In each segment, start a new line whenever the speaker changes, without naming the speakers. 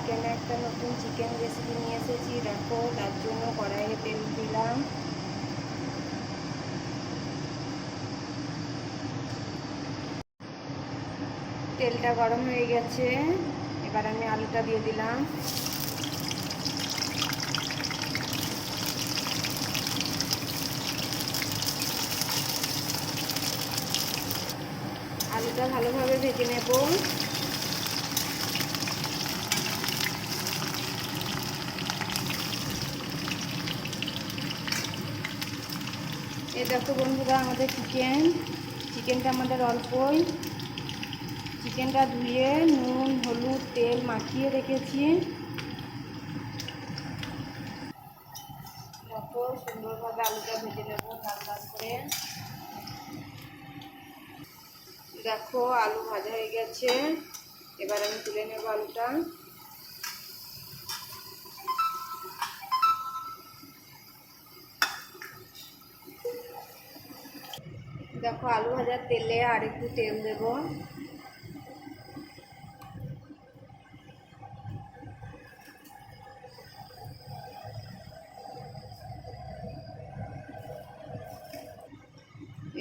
চিকেনে একটা নতুন চিকেন রেসিপি নিয়ে এসেছি। দেখো, তার জন্য কড়াইয়ে তেল দিলাম। তেলটা গরম হয়ে গেছে, এবার আমি আলুটা দিয়ে দিলাম। আলুটা ভালোভাবে ভেজে নেব। এই দেখো বন্ধুরা, আমাদের চিকেনটা আমাদের অল্পই। চিকেনটা ধুয়ে নুন হলুদ তেল মাখিয়ে রেখেছি। দেখো, সুন্দরভাবে আলুটা ভেজে নেব লাল লাল করে। দেখো, আলু ভাজা হয়ে গেছে, এবার আমি তুলে নেব আলুটা। দেখো, আলু ভাজার তেলে আর একটু তেল দেব।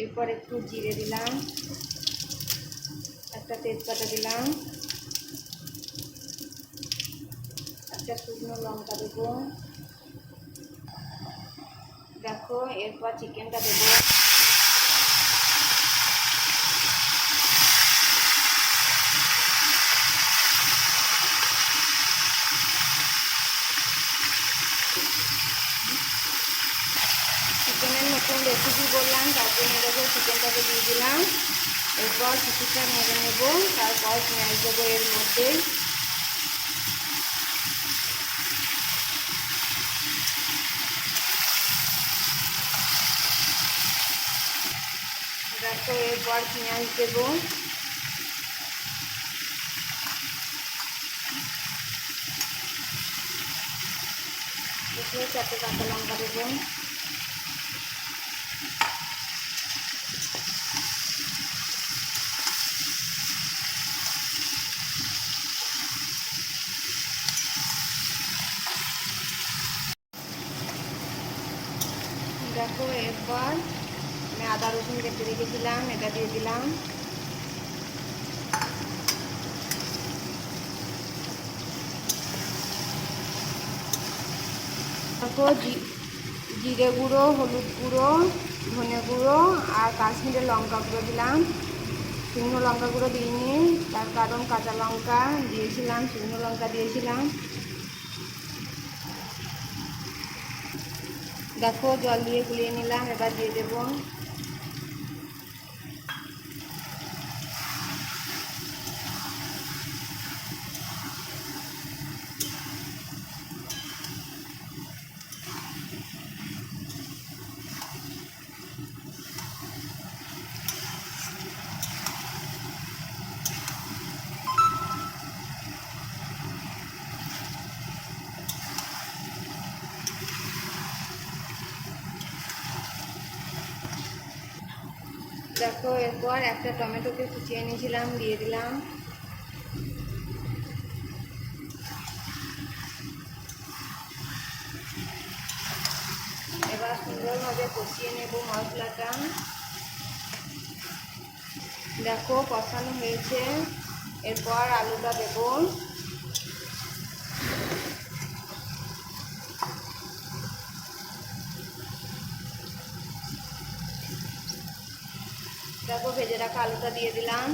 এরপর একটু জিরে দিলাম, একটা তেজপাতা দিলাম, একটা শুকনো লঙ্কা দেবো। দেখো, এরপর চিকেনটা দেবো। চিকেনের নতুন রেসিপি বললাম, তার জন্য দেখো চিকেনটাকে দিয়ে দিলাম। এরপর কিছুটা নেড়ে নেব, তারপর পেঁয়াজ দেবো এর মধ্যে। দেখো, এরপর পেঁয়াজ দেবো। দেখো, 4টে কাঁচা লঙ্কা দেবো। দেখো, এরপর আমি আদা রসুন কেটে রেখেছিলাম, এটা দিয়ে দিলাম। দেখো, জিরে গুঁড়ো হলুদ গুঁড়ো ধনে গুঁড়ো আর কাশ্মীরের লঙ্কা গুঁড়ো দিলাম। শুকনো লঙ্কা গুঁড়ো দিইনি, তার কারণ কাঁচা লঙ্কা দিয়েছিলাম, শুকনো লঙ্কা দিয়েছিলাম। দেখো, জল দিয়ে গুলিয়ে নিলাম, এবার দিয়ে দেবো। দেখো, এরপর একটা টমেটোকে কুচিয়ে নিয়েছিলাম, দিয়ে দিলাম। এবার সুন্দরভাবে কষিয়ে নেব মশলাটা। দেখো, কষানো হয়েছে, এরপর আলুটা দেব। দেখো, ভেজে রাখা আলুটা দিয়ে দিলাম।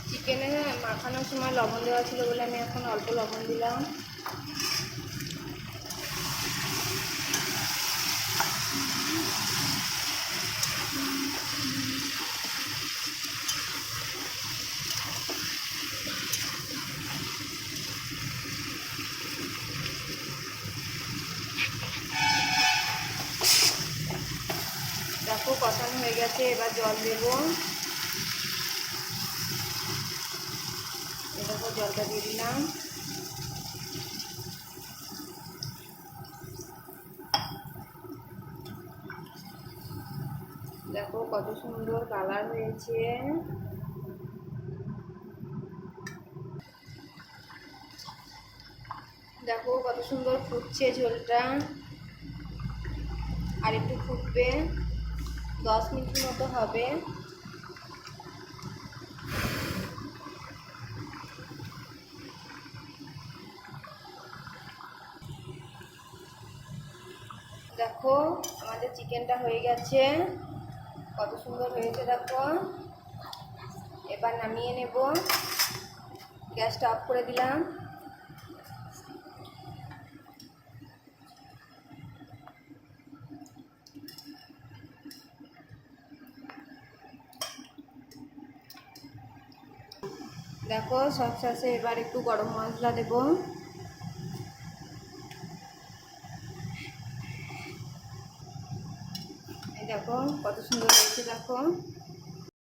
চিকেনে মাখানোর সময় লবণ দেওয়া ছিল বলে আমি এখন অল্প লবণ দিলাম। দেখো, কষানো হয়ে গেছে, এবার জল দেব। দেখো, জলটা দিয়ে দিলাম। কত সুন্দর কালার হয়েছে। দেখো কত সুন্দর ফুটছে ঝোলটা। আর একটু ফুটবে, 10 মিনিট মতো হবে। দেখো আমাদের চিকেনটা হয়ে গেছে, কত সুন্দর হয়েছে দেখো। এবার নামিয়ে নেব, গ্যাসটা অফ করে দিলাম। দেখো সব শেষে এবার একটু গরম মশলা দেব। এই দেখো কত সুন্দর হয়েছে দেখো।